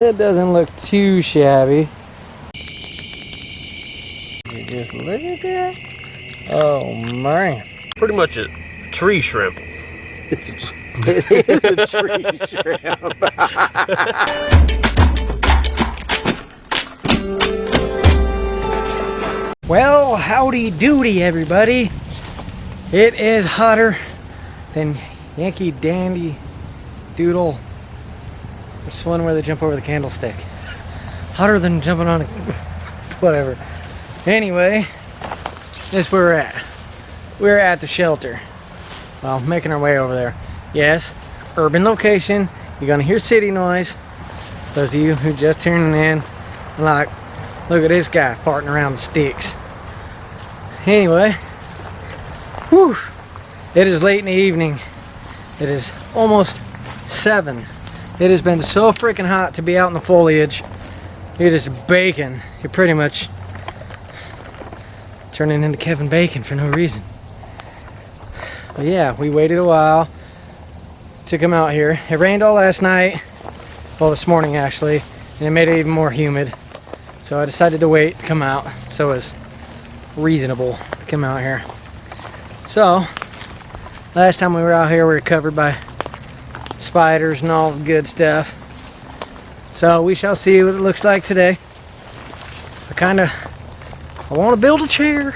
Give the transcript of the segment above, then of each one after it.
That doesn't look too shabby. You just look at that. Oh man. Pretty much a tree shrimp. It is a tree shrimp. Well, howdy doody everybody. It is hotter than Yankee Dandy Doodle. Which one where they jump over the candlestick? Hotter than jumping on a whatever. Anyway, this is where we're at. We're at the shelter. Well, making our way over there. Yes, urban location. You're gonna hear city noise. Those of you who just tuning in, like, look at this guy farting around the sticks. Anyway, whew, it is late in the evening. It is almost 7. It has been so freaking hot to be out in the foliage. It is baking. You're pretty much turning into Kevin Bacon for no reason. But yeah, we waited a while to come out here. It rained all last night, well this morning actually, and it made it even more humid. So I decided to wait to come out so it was reasonable to come out here. So, last time we were out here we were covered by spiders and all the good stuff. So we shall see what it looks like today. I want to build a chair,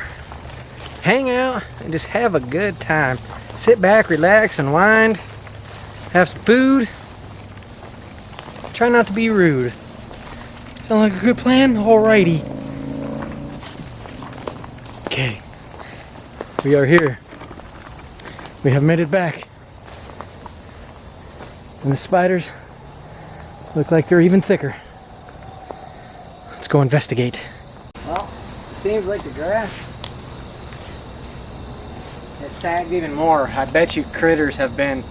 hang out, and just have a good time. Sit back, relax, unwind, have some food. Try not to be rude. Sound like a good plan? Alrighty. Okay. We are here. We have made it back. And the spiders look like they're even thicker. Let's go investigate. Well, it seems like the grass has sagged even more. I bet you critters have been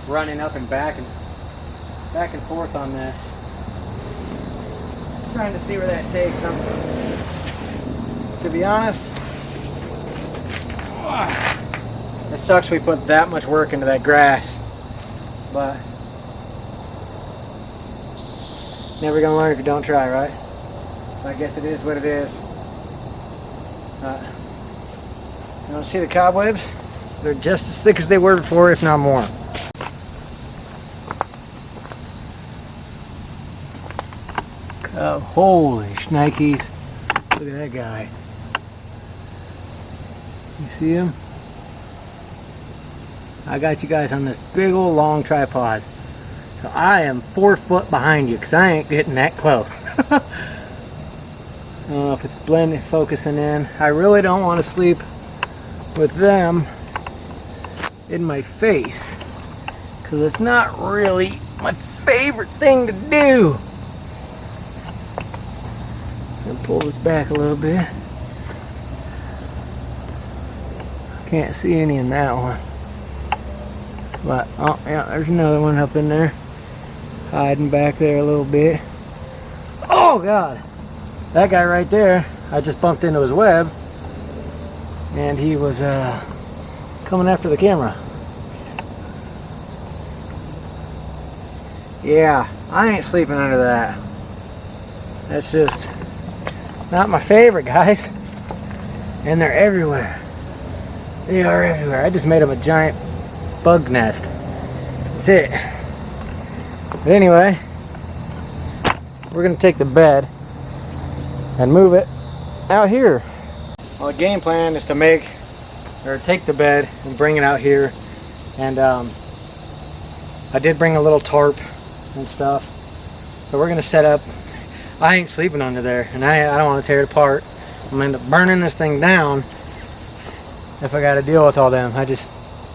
running up and back and forth on this. Trying to see where that takes them. To be honest, it sucks we put that much work into that grass. But never gonna learn if you don't try, right? I guess it is what it is. You want to see the cobwebs? They're just as thick as they were before, if not more. Oh, holy shnikes. Look at that guy. You see him? I got you guys on this big old long tripod. So I am 4 foot behind you because I ain't getting that close. I don't know if it's blending, focusing in. I really don't want to sleep with them in my face because it's not really my favorite thing to do. I'm gonna pull this back a little bit. Can't see any in that one. But, oh yeah, there's another one up in there. Hiding back there a little bit. Oh God! That guy right there, I just bumped into his web. And he was coming after the camera. Yeah, I ain't sleeping under that. That's just not my favorite, guys. And they're everywhere. They are everywhere. I just made them a giant bug nest. That's it. But anyway, we're gonna take the bed and move it out here. Well, the game plan is to take the bed and bring it out here. And I did bring a little tarp and stuff. So we're gonna set up. I ain't sleeping under there, and I don't want to tear it apart. I'm gonna end up burning this thing down if I got to deal with all them. I just,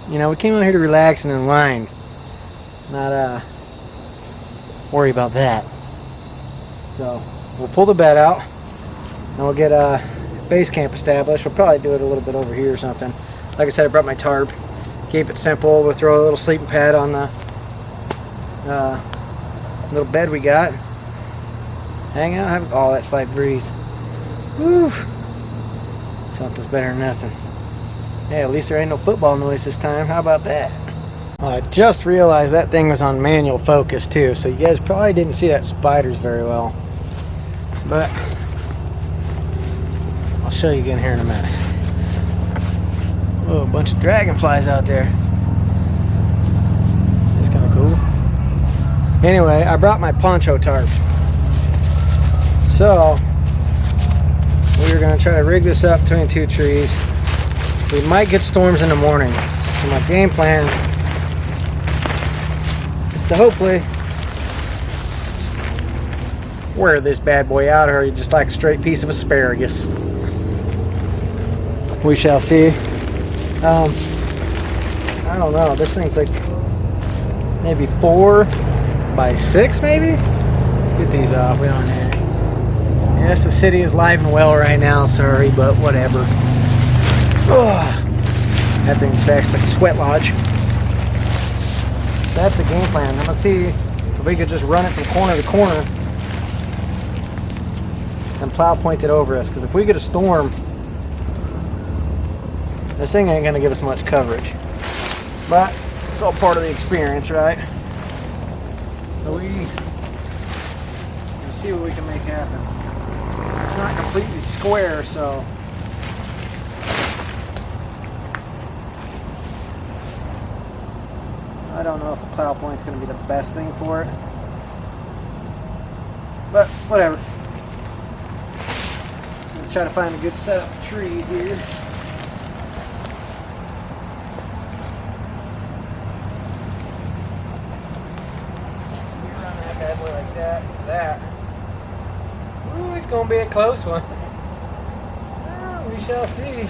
we came out here to relax and unwind, not worry about that. So we'll pull the bed out and we'll get a base camp established. We'll probably do it a little bit over here or something. Like I said, I brought my tarp. Keep it simple. We'll throw a little sleeping pad on the little bed we got. Hang out, have all that slight breeze. Woo! Something's better than nothing. Hey, at least there ain't no football noise this time. How about that? I just realized that thing was on manual focus too, so you guys probably didn't see that spiders very well. But I'll show you again here in a minute. Oh, a bunch of dragonflies out there. That's kind of cool. Anyway, I brought my poncho tarp. So we're gonna try to rig this up between two trees. We might get storms in the morning. So my game plan is to hopefully wear this bad boy out, or just like a straight piece of asparagus. We shall see. I don't know. This thing's like maybe 4 by 6, maybe. Let's get these off. We don't have. Yes, the city is live and well right now. Sorry, but whatever. Ugh. That thing just acts like a sweat lodge. That's the game plan. I'm gonna see if we could just run it from corner to corner and plow point it over us. Because if we get a storm, this thing ain't gonna give us much coverage. But it's all part of the experience, right? So we'll see what we can make happen. It's not completely square, so I don't know if a plow point's going to be the best thing for it, but whatever. I'm going to try to find a good setup of trees here. You run that bad boy like that, that. Ooh, it's going to be a close one. Well, we shall see.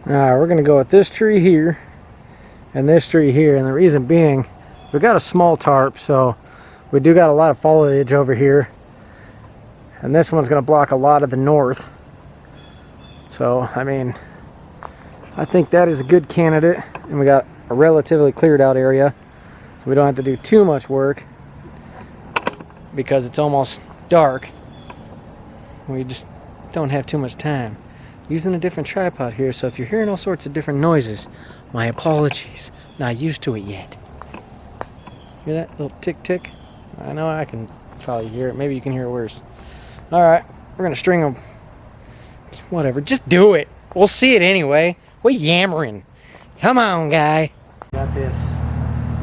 Alright, we're going to go with this tree here and this tree here, and the reason being we got a small tarp, so we do got a lot of foliage over here, and this one's going to block a lot of the north. So I mean, I think that is a good candidate, and we got a relatively cleared out area, so we don't have to do too much work because it's almost dark. We just don't have too much time. Using a different tripod here, so if you're hearing all sorts of different noises, my apologies. Not used to it yet. Hear that little tick tick? I know I can probably hear it. Maybe you can hear it worse. Alright, we're gonna string them. Whatever, just do it. We'll see it anyway. We're yammering. Come on, guy. Got this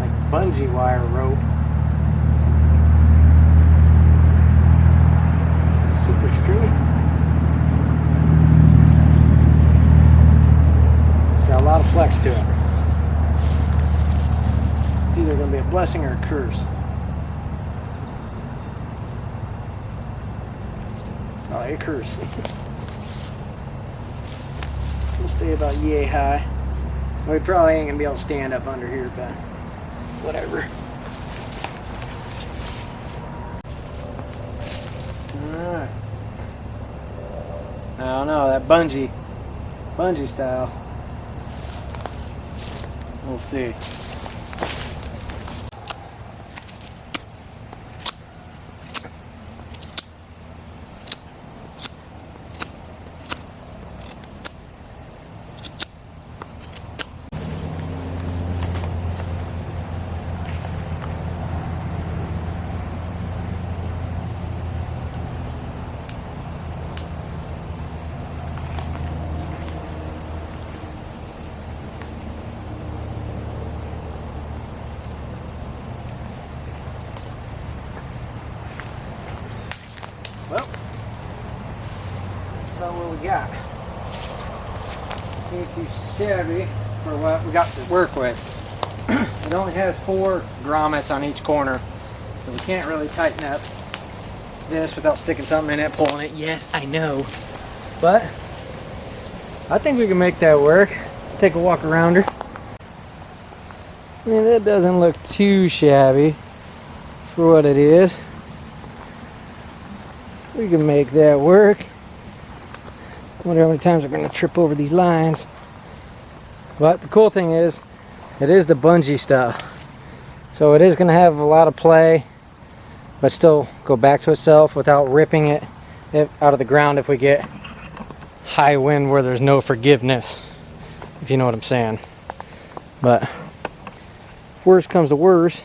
like bungee wire rope. Super stringy. Got a lot of flex to it. It's either going to be a blessing or a curse. Oh, a curse. We'll stay about yay high. We probably ain't going to be able to stand up under here, but whatever. Alright. I don't know, that bungee style. We'll see. Well, that's about what we got. Ain't too shabby for what we got to work with. It only has 4 grommets on each corner, so we can't really tighten up this without sticking something in it, pulling it. Yes, I know, but I think we can make that work. Let's take a walk around her. I mean, that doesn't look too shabby for what it is. We can make that work. I wonder how many times we're going to trip over these lines. But the cool thing is, it is the bungee stuff. So it is going to have a lot of play, but still go back to itself without ripping it out of the ground if we get high wind where there's no forgiveness. If you know what I'm saying. But worst comes to worst,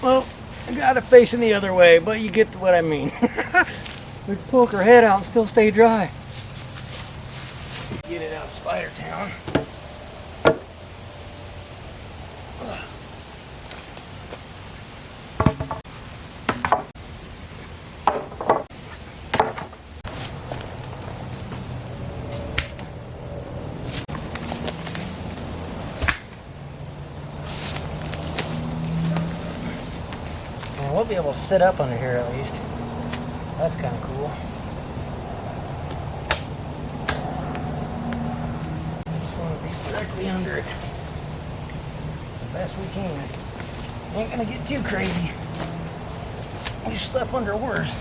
well, I got it facing the other way, but you get what I mean. We can poke her head out and still stay dry. Get it out of Spider Town. And we'll be able to sit up under here at least. That's kind of cool. Just want to be directly under it the best we can. Ain't gonna get too crazy. We slept under worse.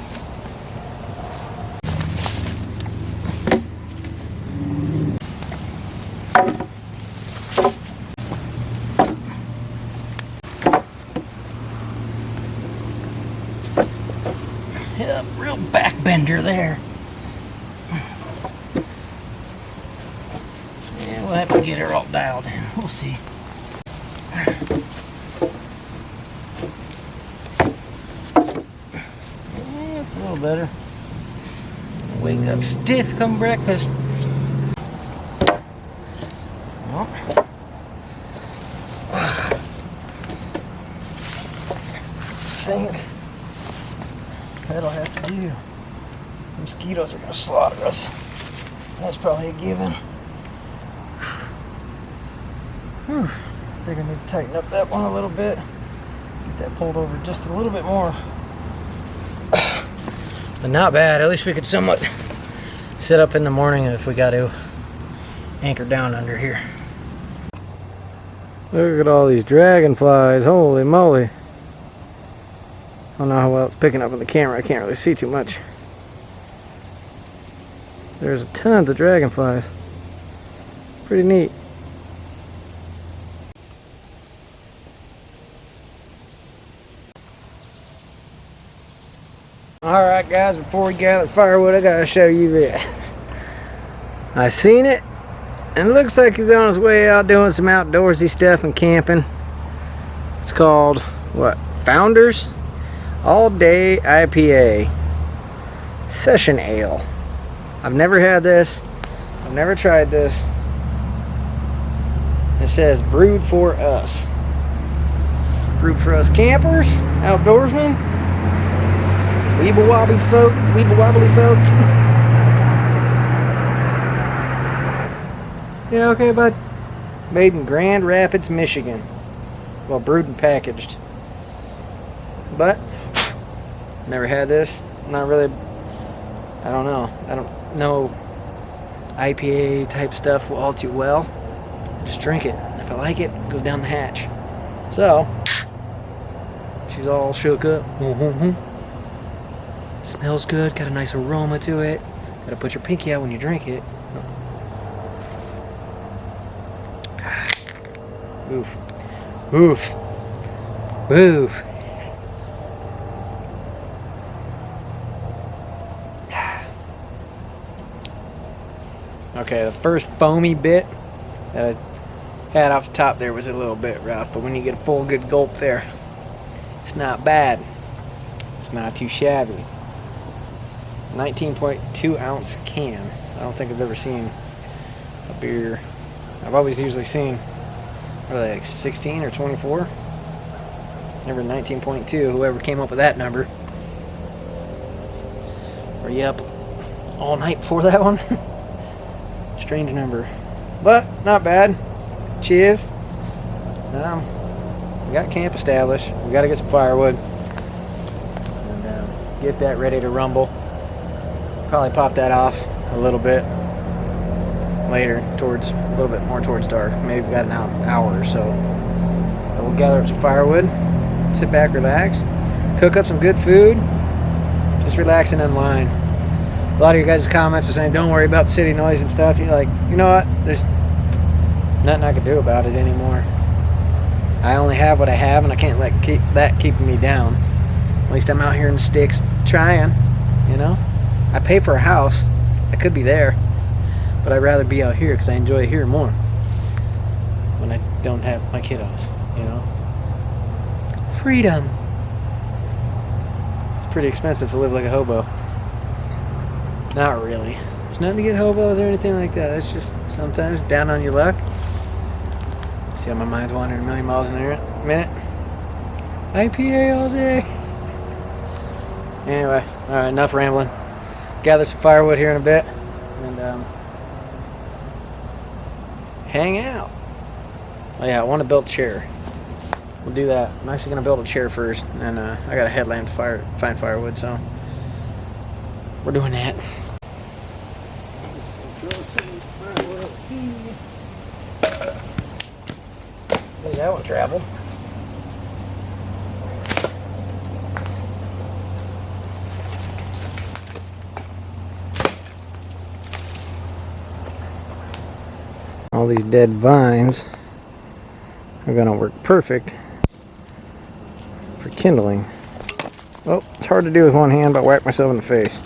Yep, real back bender there. Yeah, we'll have to get her all dialed in. We'll see. Yeah, it's a little better. Wake up stiff come breakfast. Well, I think that'll have to do. Mosquitoes are gonna slaughter us. That's probably a given. Whew. I think I need to tighten up that one a little bit. Get that pulled over just a little bit more. But not bad. At least we could somewhat sit up in the morning if we got to anchor down under here. Look at all these dragonflies. Holy moly. I don't know how well it's picking up on the camera. I can't really see too much. There's tons of dragonflies. Pretty neat. Alright guys, before we gather firewood, I gotta show you this. I seen it, and it looks like he's on his way out doing some outdoorsy stuff and camping. It's called, what, Founders? All Day IPA Session Ale. I've never had this. I've never tried this. It says brewed for us. Brewed for us campers, outdoorsmen, weeble wobbly folk. Yeah, okay, bud. Made in Grand Rapids, Michigan. Well, brewed and packaged. But never had this. Not really. I don't know. I don't know IPA type stuff all too well. Just drink it. If I like it, it goes down the hatch. So she's all shook up. Smells good. Got a nice aroma to it. Gotta put your pinky out when you drink it. Oof. Oof. Oof. Okay, the first foamy bit that I had off the top there was a little bit rough, but when you get a full good gulp there, it's not bad. It's not too shabby. 19.2 ounce can. I don't think I've ever seen a beer. I've always usually seen, what are they, like 16 or 24? Never 19.2. Whoever came up with that number. Were you up all night before that one? Strange number, but not bad. Cheers. We got camp established. We got to get some firewood and get that ready to rumble. Probably pop that off a little bit later, towards a little bit more towards dark. Maybe we got an hour or so. But we'll gather up some firewood, sit back, relax, cook up some good food, just relax and unwind. A lot of your guys' comments are saying, don't worry about the city noise and stuff. You're like, you know what? There's nothing I can do about it anymore. I only have what I have, and I can't let that keep me down. At least I'm out here in the sticks trying, you know? I pay for a house. I could be there, but I'd rather be out here because I enjoy it here more. when I don't have my kiddos, you know? Freedom. It's pretty expensive to live like a hobo. Not really. There's nothing to get hobos or anything like that. It's just sometimes down on your luck. See how my mind's wandering a million miles an hour a minute? IPA all day. Anyway, alright, enough rambling. Gather some firewood here in a bit and hang out. Oh yeah, I want to build a chair. We'll do that. I'm actually going to build a chair first, and I got a headlamp to find firewood, so we're doing that. Hey, that one traveled. All these dead vines are going to work perfect for kindling. Oh, it's hard to do with one hand, but I whacked myself in the face.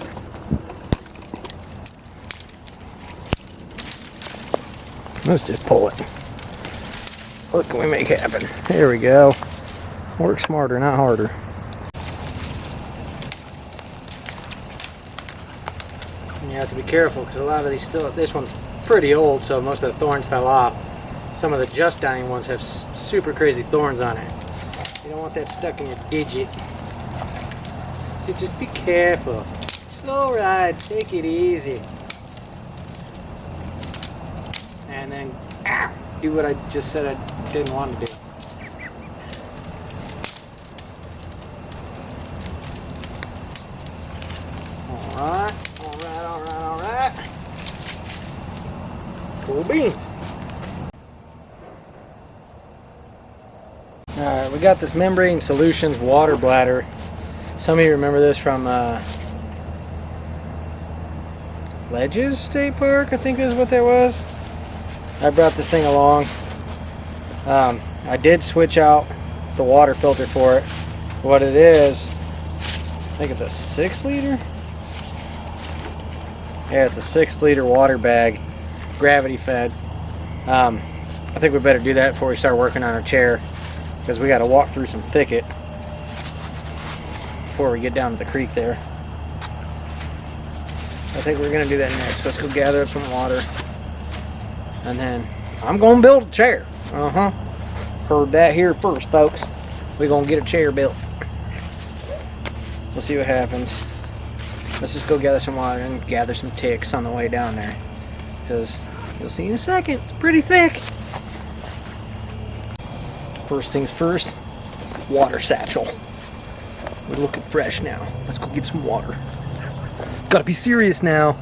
Let's just pull it. What can we make happen? There we go. Work smarter, not harder. You have to be careful because a lot of these this one's pretty old, so most of the thorns fell off. Some of the just dying ones have super crazy thorns on it. You don't want that stuck in your digit. So just be careful. Slow ride, take it easy. And then do what I just said I didn't want to do. Alright. Cool beans. Alright, we got this Membrane Solutions water bladder. Some of you remember this from Ledges State Park, I think is what that was. I brought this thing along. I did switch out the water filter for it. What it is, I think it's a 6 liter? Yeah, it's a 6 liter water bag, gravity fed. I think we better do that before we start working on our chair, because we got to walk through some thicket before we get down to the creek there. I think we're going to do that next. Let's go gather up some water. And then I'm going to build a chair. Heard that here first, folks. We're going to get a chair built. We'll see what happens. Let's just go gather some water and gather some ticks on the way down there. Because you'll see in a second, it's pretty thick. First things first, water satchel. We're looking fresh now. Let's go get some water. Gotta be serious now.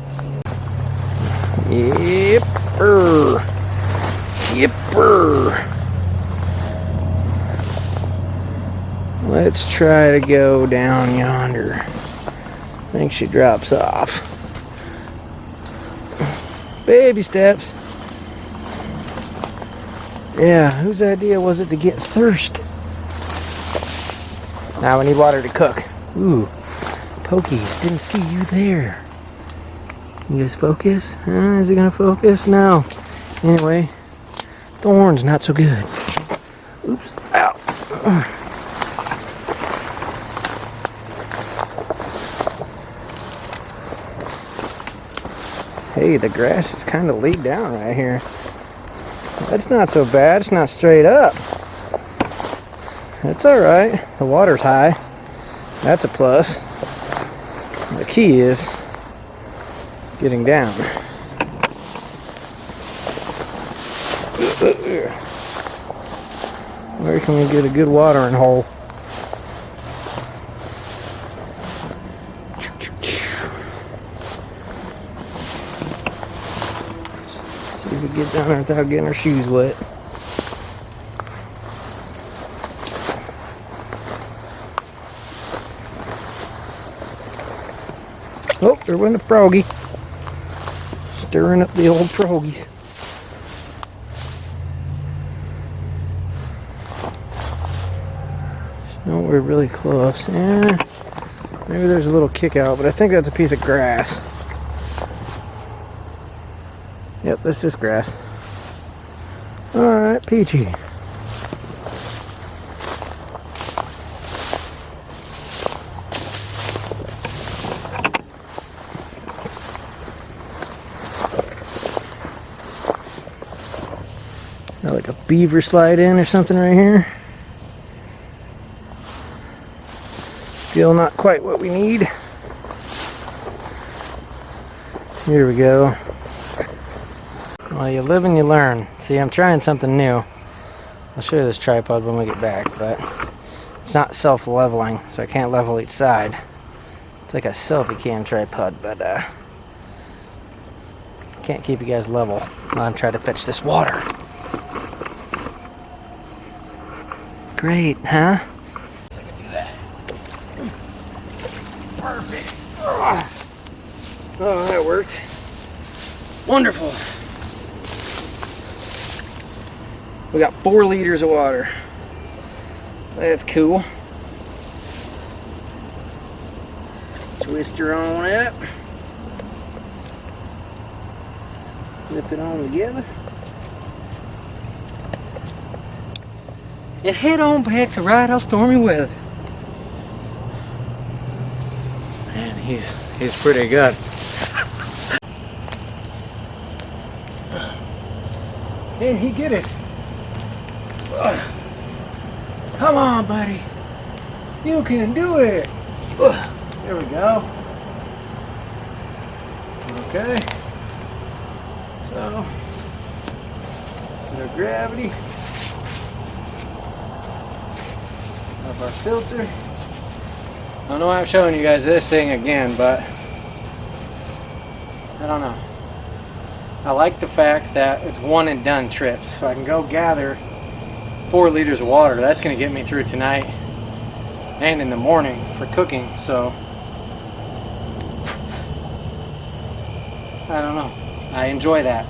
Yipper. Let's try to go down yonder. I think she drops off. Baby steps. Yeah, whose idea was it to get thirst? Now we need water to cook. Ooh, Pokies, didn't see you there. You guys focus? Is it gonna focus? No. Anyway, thorns not so good. Oops, ow. Hey, the grass is kind of laid down right here. That's not so bad. It's not straight up. That's alright. The water's high. That's a plus. The key is getting down. Where can we get a good watering hole? See if we get down there without getting our shoes wet. Oh, there went a froggy. Stirring up the old frogies. No, we're really close. Yeah, maybe there's a little kick out, but I think that's a piece of grass. Yep, that's just grass. Alright, peachy. Got like a beaver slide in or something right here. Still not quite what we need. Here we go. Well, you live and you learn. See, I'm trying something new. I'll show you this tripod when we get back, but it's not self-leveling, so I can't level each side. It's like a selfie cam tripod, but can't keep you guys level while I'm trying to fetch this water. Great, huh? I can do that. Perfect. Oh, that worked. Wonderful. We got 4 liters of water. That's cool. Twist her on up. Flip it on together. And head on back to ride out stormy weather. Man, he's pretty good. Can he get it? Come on, buddy. You can do it. There we go. Okay. So, no gravity. Of our filter. I don't know why I'm showing you guys this thing again, but I don't know. I like the fact that it's one and done trips, so I can go gather 4 liters of water. That's going to get me through tonight and in the morning for cooking. So I don't know. I enjoy that,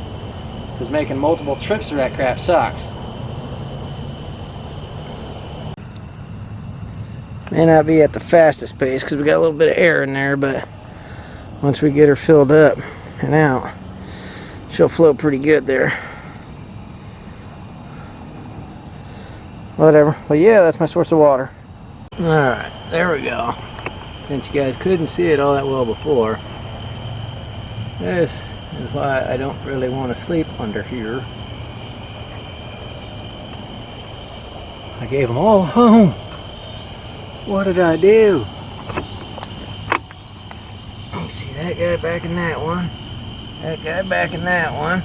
because making multiple trips of that crap sucks. May not be at the fastest pace because we got a little bit of air in there, but once we get her filled up and out, she'll float pretty good there. Whatever. But yeah, that's my source of water. Alright, there we go. Since you guys couldn't see it all that well before, this is why I don't really want to sleep under here. I gave them all a home. What did I do? You see that guy back in that one. That guy back in that one.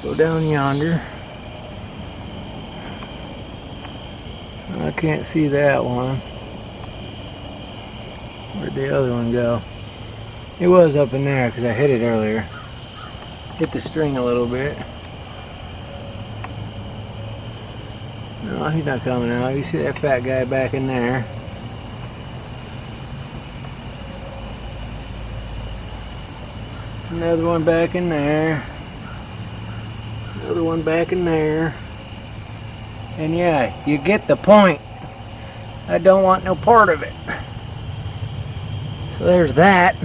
Go down yonder. I can't see that one. Where'd the other one go? It was up in there because I hit it earlier. Hit the string a little bit. No, he's not coming out. You see that fat guy back in there. Another one back in there. Another one back in there. And yeah, you get the point. I don't want no part of it. So there's that.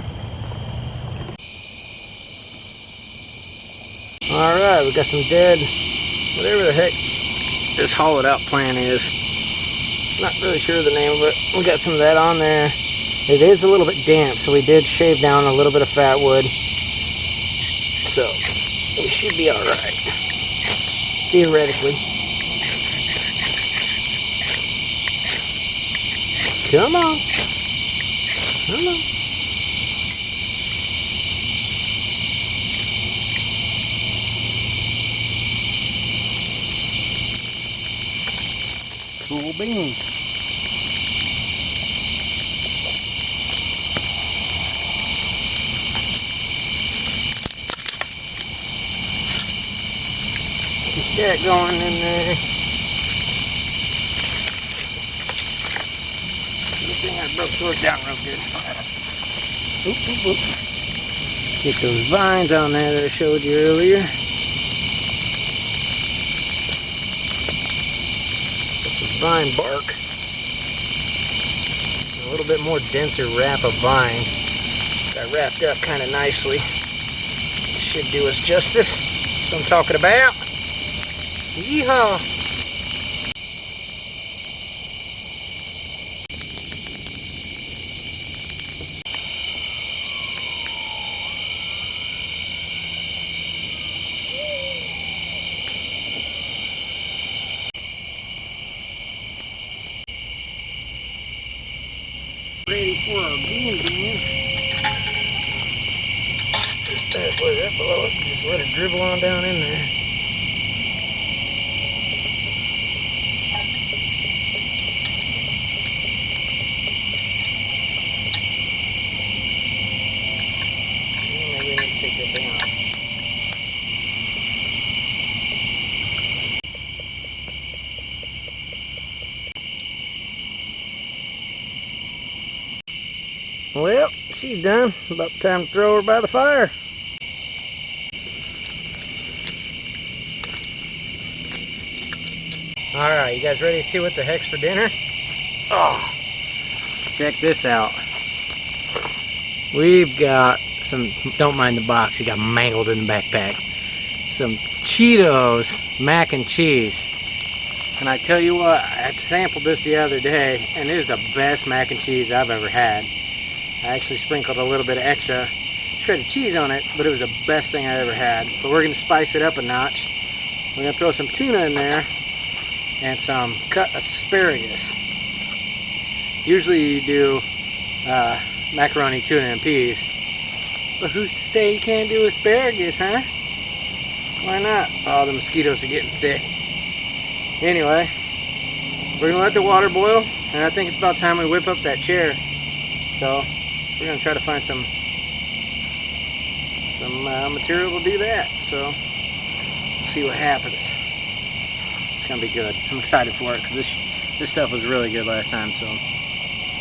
Alright, we got some dead, whatever the heck this hollowed out plant is. Not really sure the name of it. We got some of that on there. It is a little bit damp, so we did shave down a little bit of fat wood. So we should be alright. Theoretically. Come on. Come on. Cool beans. Get that going in there. Good thing I broke those down real good. Oop, oop, oop. Get those vines on there that I showed you earlier. Vine bark. A little bit more denser wrap of vine. Got wrapped up kind of nicely. should do us justice. That's what I'm talking about. Yeehaw! Ready for our bean. Just halfway up below it. Just let it dribble on down in there. Maybe I need to take that thing off. Well, she's done. About time to throw her by the fire. Alright, you guys ready to see what the heck's for dinner? Oh, check this out. We've got some, don't mind the box, it got mangled in the backpack. Some Cheetos mac and cheese. And I tell you what, I sampled this the other day, and it is the best mac and cheese I've ever had. I actually sprinkled a little bit of extra shredded cheese on it, but it was the best thing I ever had. But we're gonna spice it up a notch. We're gonna throw some tuna in there and some cut asparagus. Usually you do macaroni, tuna, and peas. But who's to say you can't do asparagus, huh? Why not? Oh, the mosquitoes are getting thick. Anyway, we're gonna let the water boil, and I think it's about time we whip up that chair. So we're gonna try to find some material to do that. So we'll see what happens. It's gonna be good. I'm excited for it because this stuff was really good last time. So,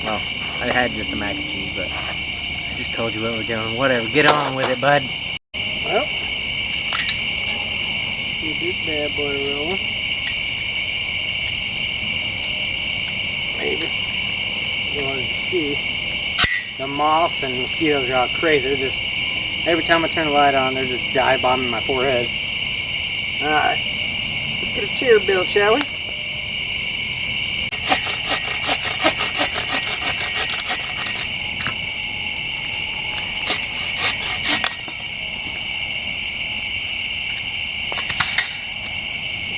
well, I had just the mac and cheese, but I just told you what we're doing. Whatever, get on with it, bud. Well, get this bad boy rolling. Maybe you wanted to see. The moths and mosquitoes are all crazy. They're just, every time I turn the light on, they're just dive bombing my forehead. Alright, let's get a chair built, shall we?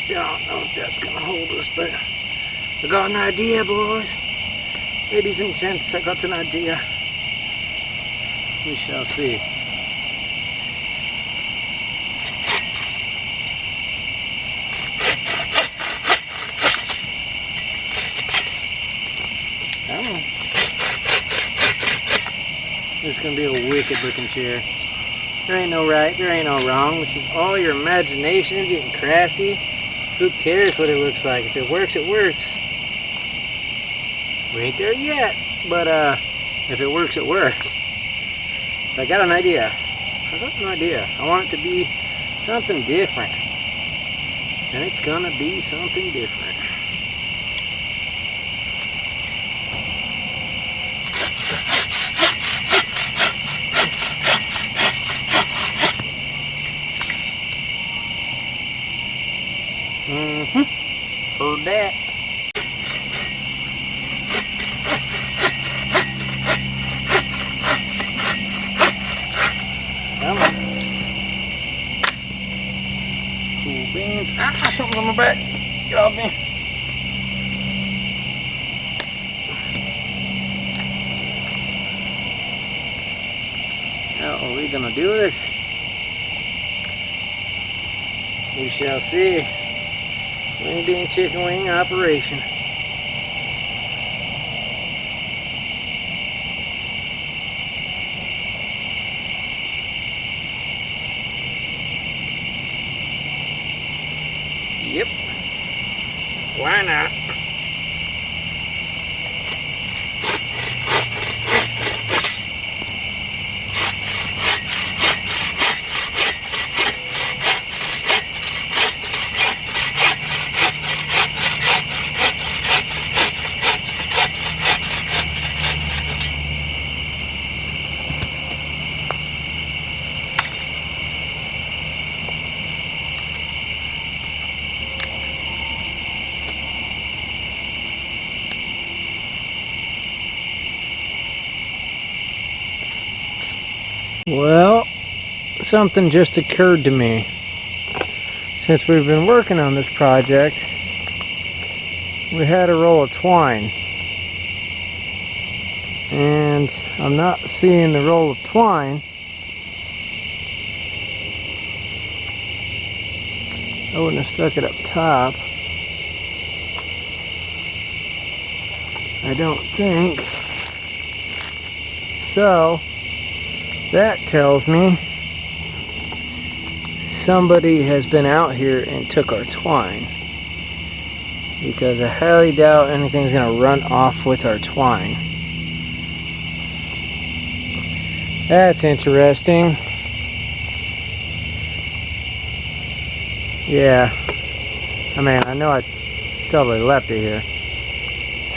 Don't know if that's gonna hold us, but I got an idea, boys. Ladies and gents, I got an idea. We shall see. Come on. This is gonna be a wicked looking chair. There ain't no right, there ain't no wrong. This is all your imagination getting crafty. Who cares what it looks like? If it works, it works. We ain't there yet, but if it works, it works. I got an idea. I want it to be something different. And it's gonna be something different. Heard that. Come on. Cool beans. Ah, something's on my back. Get off me. How are we gonna do this? We shall see. Wing Ding Chicken Wing operation. Yep. Why not? Well, something just occurred to me. Since we've been working on this project, we had a roll of twine. And I'm not seeing the roll of twine. I wouldn't have stuck it up top. I don't think. So, that tells me somebody has been out here and took our twine. Because I highly doubt anything's going to run off with our twine. That's interesting. Yeah. I mean, I know I totally left it here.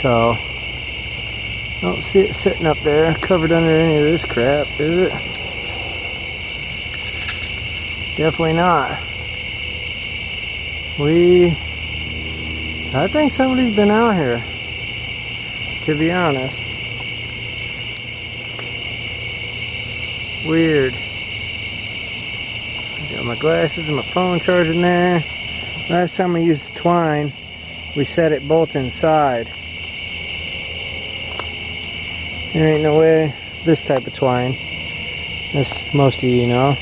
So, I don't see it sitting up there covered under any of this crap, is it? Definitely not. I think somebody's been out here, to be honest. Weird. I got my glasses and my phone charging there. Last time we used twine, we set it both inside. There ain't no way this type of twine, as most of you know,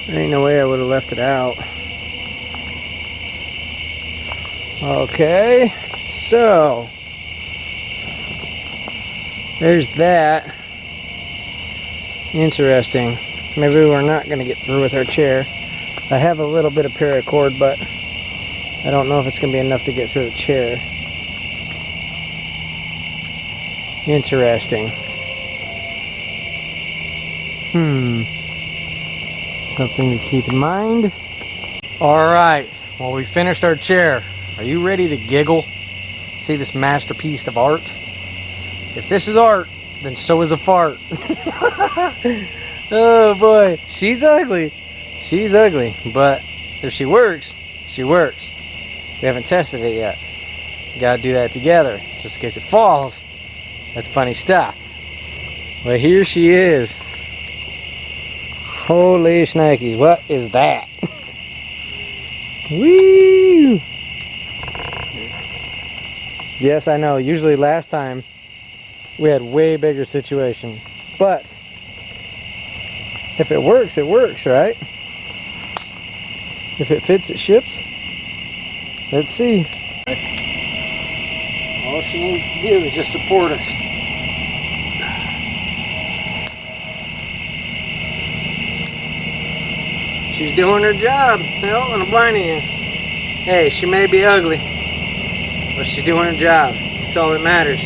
there ain't no way I would have left it out. Okay, so there's that. Interesting. Maybe we're not going to get through with our chair. I have a little bit of paracord, but I don't know if it's going to be enough to get through the chair. Interesting. Something to keep in mind. Alright, well, we finished our chair. Are you ready to giggle? See this masterpiece of art? If this is art, then so is a fart. Oh boy, she's ugly. She's ugly, but if she works, she works. We haven't tested it yet. We gotta do that together, just in case it falls. That's funny stuff. Well, here she is. Holy shnikes, what is that? Woo! Yes, I know, usually last time we had way bigger situation. But if it works, right? If it fits, it ships. Let's see. All she needs to do is just support us. She's doing her job. Hell, in a BEANIE. Hey, she may be ugly, but she's doing her job. That's all that matters.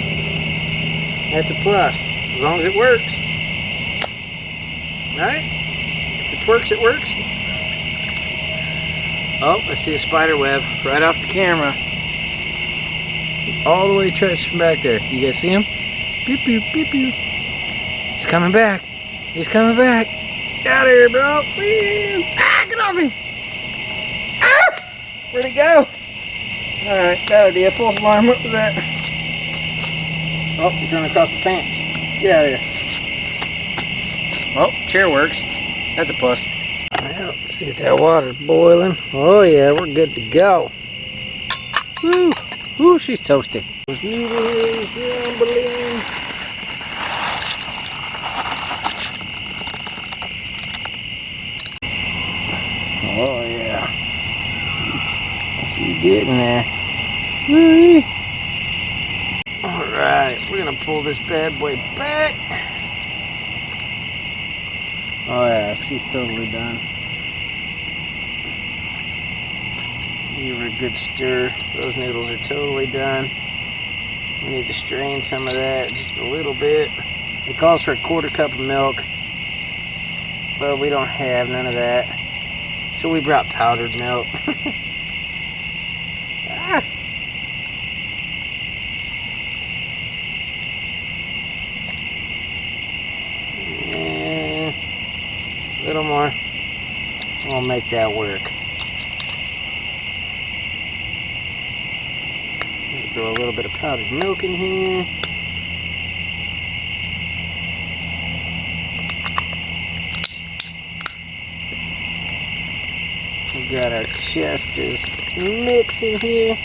That's a plus, as long as it works. Right? If it works, it works. Oh, I see a spider web right off the camera. All the way stretched from back there. You guys see him? Pew, pew, pew, pew. He's coming back. He's coming back. Get out of here, bro. Ah, get off me. Ah! Where'd he go? Alright, bad idea. False alarm. What was that? Oh, he's running across the pants. Get out of here. Oh, chair works. That's a plus. Well, let's see if that water's boiling. Oh yeah, we're good to go. Woo! Woo, she's toasty. Those noodles rumbling. Oh yeah. She's getting there. Woo! Alright, we're gonna pull this bad boy back. Oh yeah, she's totally done. Give her a good stir. Those noodles are totally done. We need to strain some of that just a little bit. It calls for a 1/4 cup of milk, but we don't have none of that. So we brought powdered milk. Ah. Yeah. A little more. We'll make that work. Throw a little bit of powdered milk in here. Got our Chester's mix in here.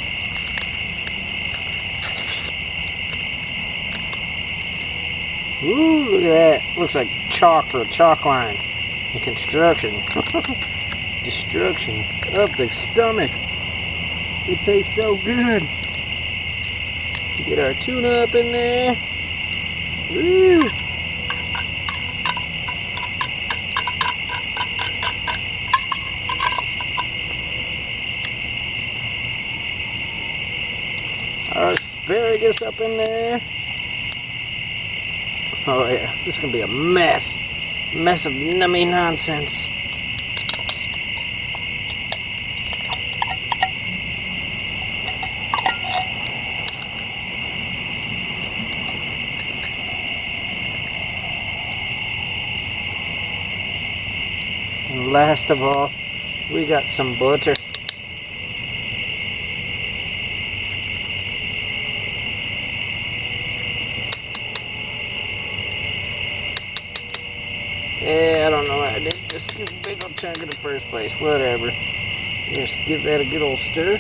Ooh, look at that. Looks like chalk for a chalk line in construction. Destruction of the stomach. It tastes so good. Get our tuna up in there. Woo! Our asparagus up in there. Oh yeah, this is gonna be a mess. Mess of nummy nonsense. And last of all, we got some butter. Yeah, I don't know why I did just a big old chunk in the first place. Whatever. Just give that a good old stir.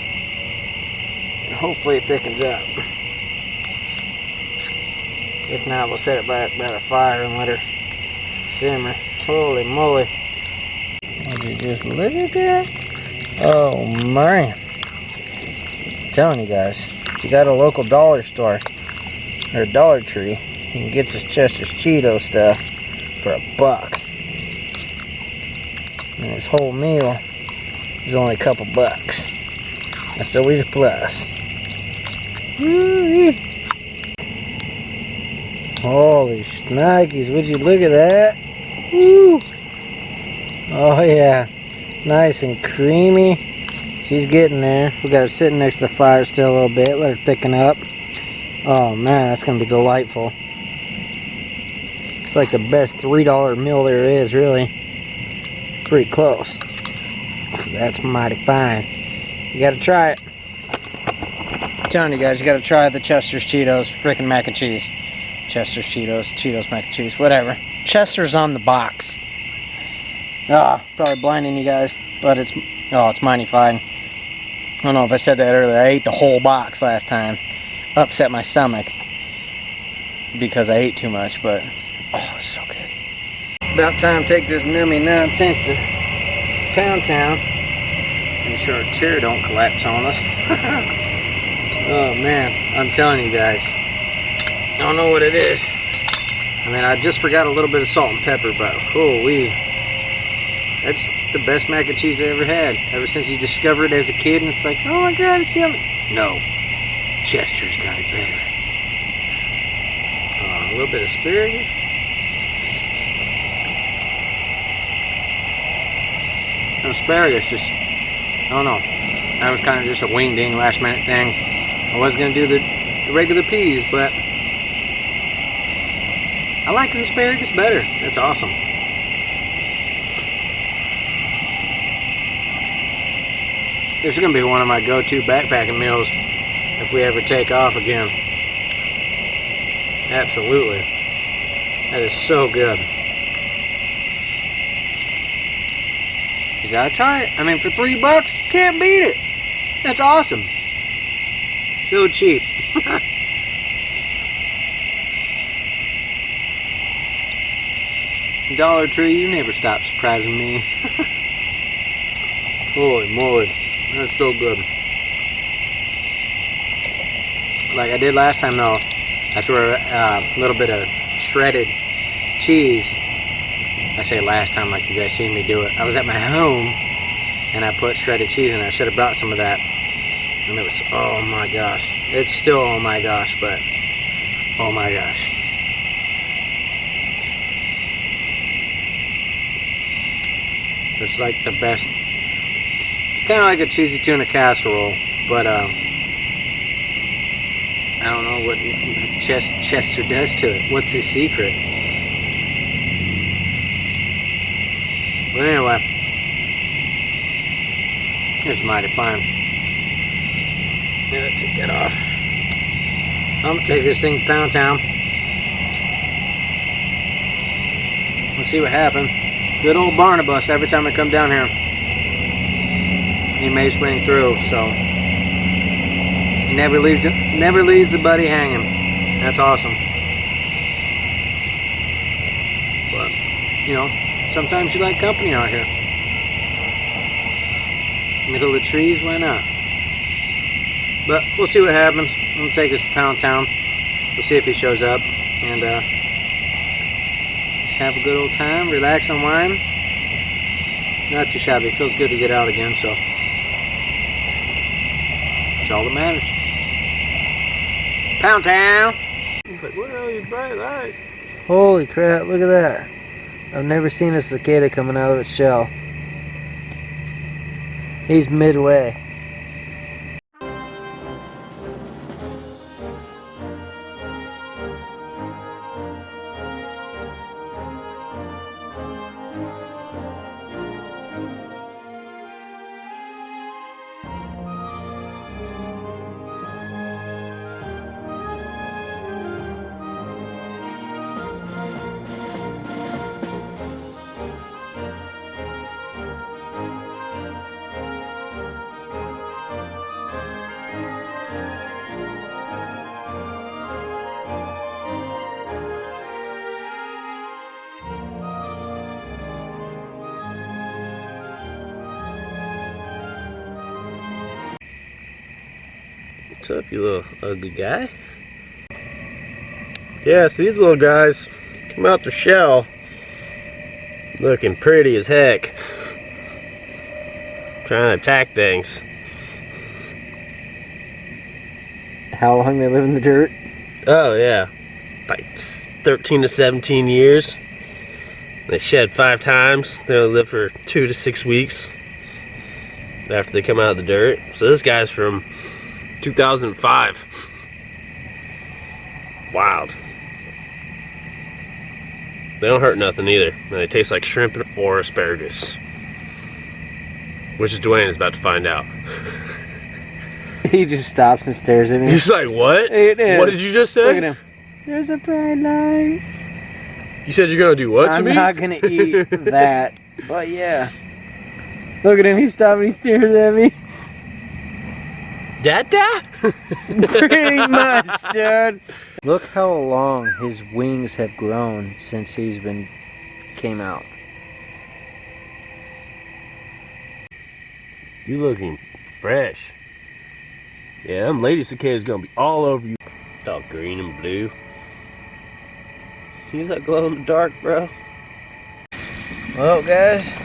And hopefully it thickens up. If not, we'll set it back by the fire and let her simmer. Holy moly. Would you just look at that? Oh man. I'm telling you guys, if you got a local dollar store or a Dollar Tree, you can get this Chester's Cheeto stuff for $1. And this whole meal is only a couple bucks. That's always a plus. Woo-wee. Holy shnikes, would you look at that? Woo! Oh yeah, nice and creamy. She's getting there. We got her sitting next to the fire still a little bit, let her thicken up. Oh man, that's gonna be delightful. It's like the best $3 meal there is, really. Pretty close. So that's mighty fine. You gotta try it. I'm telling you guys, you gotta try the Chester's Cheetos freaking mac and cheese. Chester's Cheetos, Cheetos mac and cheese, whatever. Chester's on the box. Ah, probably blinding you guys, but it's mighty fine. I don't know if I said that earlier. I ate the whole box last time. Upset my stomach because I ate too much, but oh, it's so good. About time to take this nummy nonsense to Pound Town. Make sure our chair don't collapse on us. Oh man, I'm telling you guys, I don't know what it is. I mean, I just forgot a little bit of salt and pepper, but holy, that's the best mac and cheese I ever had. Ever since you discovered it as a kid, and it's like, oh my god, it's yummy. No, Chester's got it better. A little bit of asparagus. Asparagus just, I don't know. That was kind of just a wing-ding last-minute thing. I was going to do the regular peas, but I like the asparagus better. That's awesome. This is going to be one of my go-to backpacking meals if we ever take off again. Absolutely. That is so good. You gotta try it. I mean, for $3, you can't beat it. That's awesome. So cheap. Dollar Tree, you never stop surprising me. Holy moly. That's so good. Like I did last time though, I threw a little bit of shredded cheese. I say last time like you guys seen me do it. I was at my home and I put shredded cheese in there. I should have brought some of that. And it was, oh my gosh. It's still oh my gosh, but oh my gosh. It's like the best. It's kind of like a cheesy tuna casserole, but I don't know what Chester does to it. What's his secret? But anyway, it's mighty fine. Yeah, take that off. I'm gonna take this thing to Pound Town. Let's see what happens. Good old Barnabas every time I come down here. he may swing through. So he never leaves the buddy hanging. That's awesome. But you know, sometimes you like company out here. Middle of the trees, why not? But we'll see what happens. I'm gonna take us to Pound Town. We'll see if he shows up, and just have a good old time, relax, unwind. Not too shabby. It feels good to get out again, so it's all that matters. Pound Town. Like, what are these bright lights? Holy crap! Look at that. I've never seen a cicada coming out of its shell. He's midway. What's up, you little ugly guy? Yeah, so these little guys come out their shell looking pretty as heck. Trying to attack things. How long they live in the dirt? Oh yeah, like 13 to 17 years. They shed 5 times. They only live for 2 to 6 weeks after they come out of the dirt. So this guy's from 2005. Wild. They don't hurt nothing either. And they taste like shrimp or asparagus. Which is Dwayne is about to find out. He just stops and stares at me. He's like, what? What did you just say? Look at him. There's a bright line. You said you're gonna do what to me? I'm not gonna eat that. But yeah. Look at him, he stopped and he stares at me. Dada? Pretty much, dude. Look how long his wings have grown since came out. You looking fresh. Yeah, them lady cicadas gonna be all over you. It's all green and blue. See that glow in the dark, bro? Well, guys,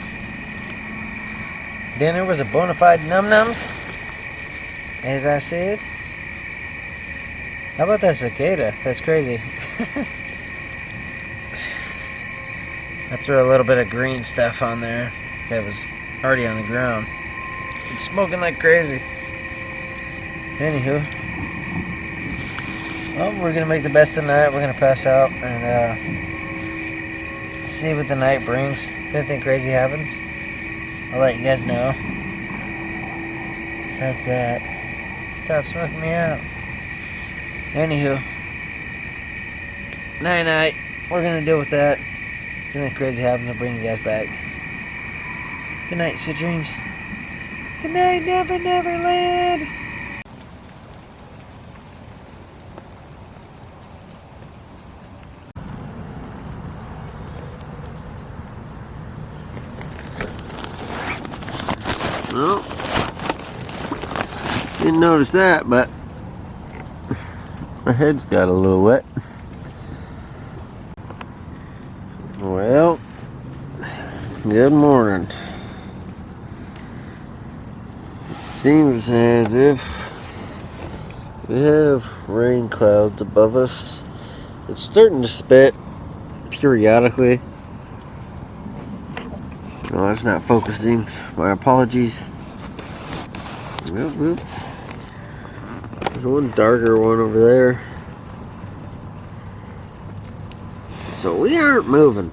dinner was a bona fide num-nums, as I said. How about that cicada? That's crazy. I threw a little bit of green stuff on there that was already on the ground. It's smoking like crazy. Anywho, well, we're gonna make the best of the night. We're gonna pass out and see what the night brings. If anything crazy happens, I'll let you guys know. Besides that, stop smoking me out. Anywho, night. We're gonna deal with that. If anything crazy happens, I'll bring you guys back. Good night, sweet dreams. Good night, Never Neverland. Well, didn't notice that, but my head's got a little wet. Well, good morning. It seems as if we have rain clouds above us. It's starting to spit periodically. No, it's not focusing. My apologies. There's one darker one over there. So we aren't moving.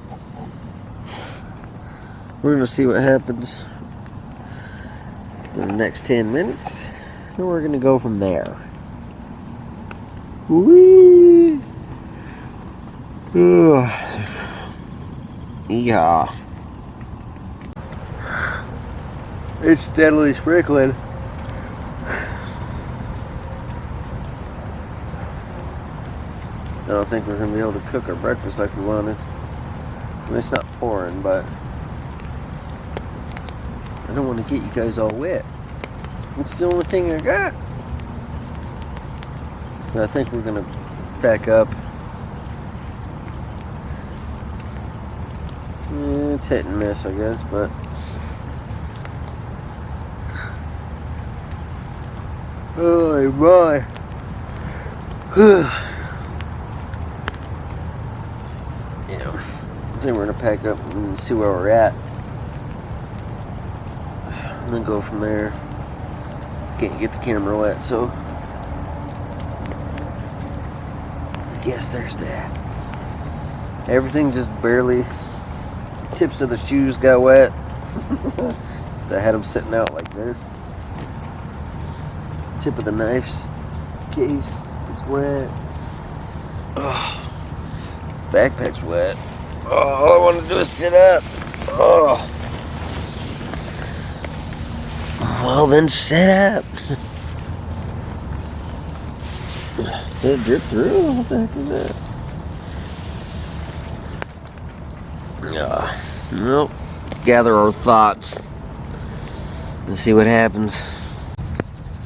We're gonna see what happens in the next 10 minutes. And we're gonna go from there. Whee! Yeah. It's steadily sprinkling. I don't think we're going to be able to cook our breakfast like we wanted. I mean, it's not pouring, but I don't want to get you guys all wet. It's the only thing I got. So I think we're going to back up. Yeah, it's hit and miss, I guess, but oh my. You know, I think we're gonna pack up and see where we're at, and then go from there. Can't get the camera wet, so I guess there's that. Everything just barely. Tips of the shoes got wet. So I had them sitting out like this. Tip of the knife's case is wet. Oh, backpack's wet. Oh, all I want to do is sit up. Oh. Well, then sit up. Did it drip through? What the heck is that? Yeah. Nope. Let's gather our thoughts and see what happens.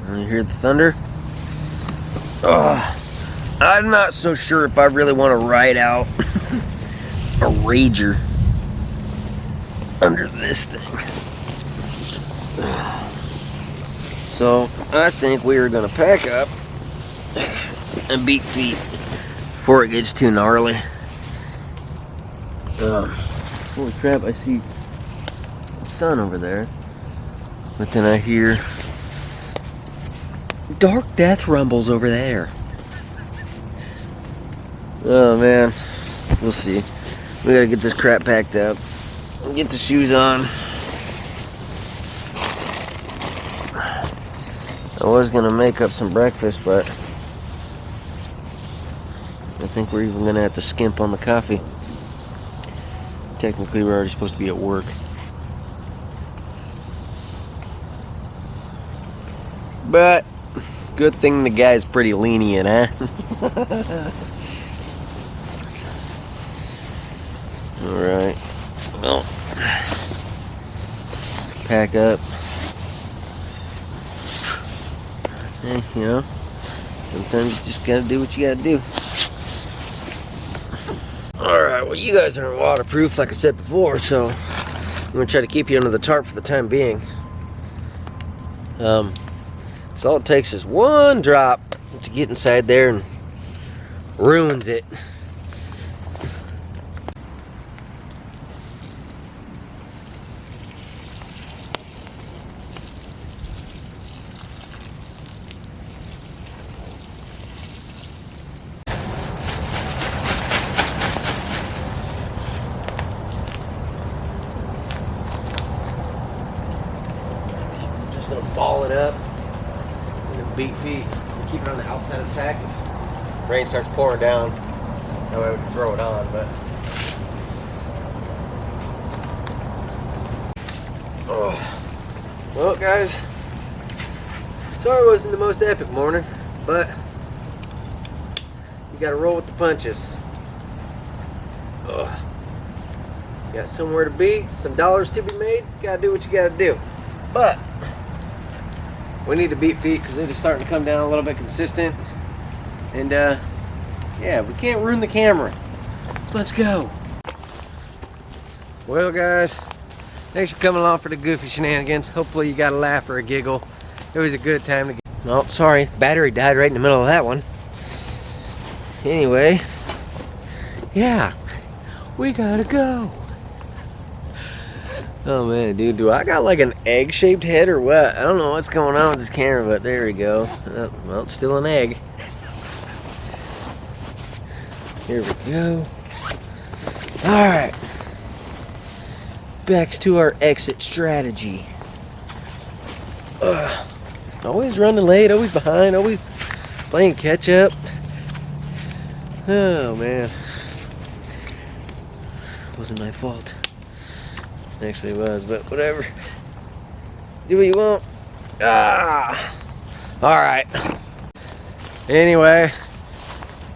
You hear the thunder? I'm not so sure if I really want to ride out a Rager under this thing. So I think we are going to pack up and beat feet before it gets too gnarly. Holy crap, I see the sun over there. But then I hear dark death rumbles over there. Oh man, we'll see. We gotta get this crap packed up. Get the shoes on. I was gonna make up some breakfast, but I think we're even gonna have to skimp on the coffee. Technically, we're already supposed to be at work. But, good thing the guy's pretty lenient, huh? Alright. Well, pack up. Hey, you know, sometimes you just gotta do what you gotta do. Alright, well, you guys aren't waterproof, like I said before, so I'm gonna try to keep you under the tarp for the time being. So all it takes is one drop to get inside there and ruins it. Just gonna ball it up. Beat feet, keep it on the outside of the pack. Rain starts pouring down, that way we can throw it on. But well, guys, sorry it wasn't the most epic morning, but you gotta roll with the punches. You got somewhere to be, some dollars to be made, you gotta do what you gotta do. But we need to beat feet because they're just starting to come down a little bit consistent. And yeah, we can't ruin the camera. So let's go. Well guys, thanks for coming along for the goofy shenanigans. Hopefully you got a laugh or a giggle. It was a good time to get. Oh, sorry, battery died right in the middle of that one. Anyway, yeah, we gotta go. Oh man, dude, do I got like an egg-shaped head or what? I don't know what's going on with this camera, but there we go. Well, it's still an egg. Here we go. Alright. Back to our exit strategy. Always running late, always behind, always playing catch up. Oh man. Wasn't my fault. Actually it was, but whatever. Do what you want. Alright. Anyway,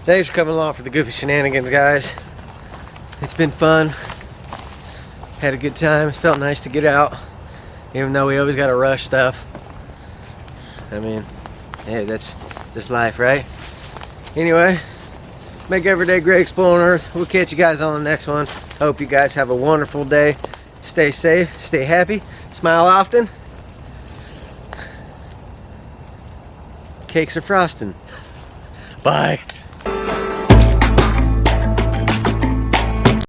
thanks for coming along for the goofy shenanigans, guys. It's been fun. Had a good time. It felt nice to get out. Even though we always gotta rush stuff. I mean, hey, that's just life, right? Anyway, make every day great exploring Earth. We'll catch you guys on the next one. Hope you guys have a wonderful day. Stay safe, stay happy, smile often. Cakes are frosting. Bye.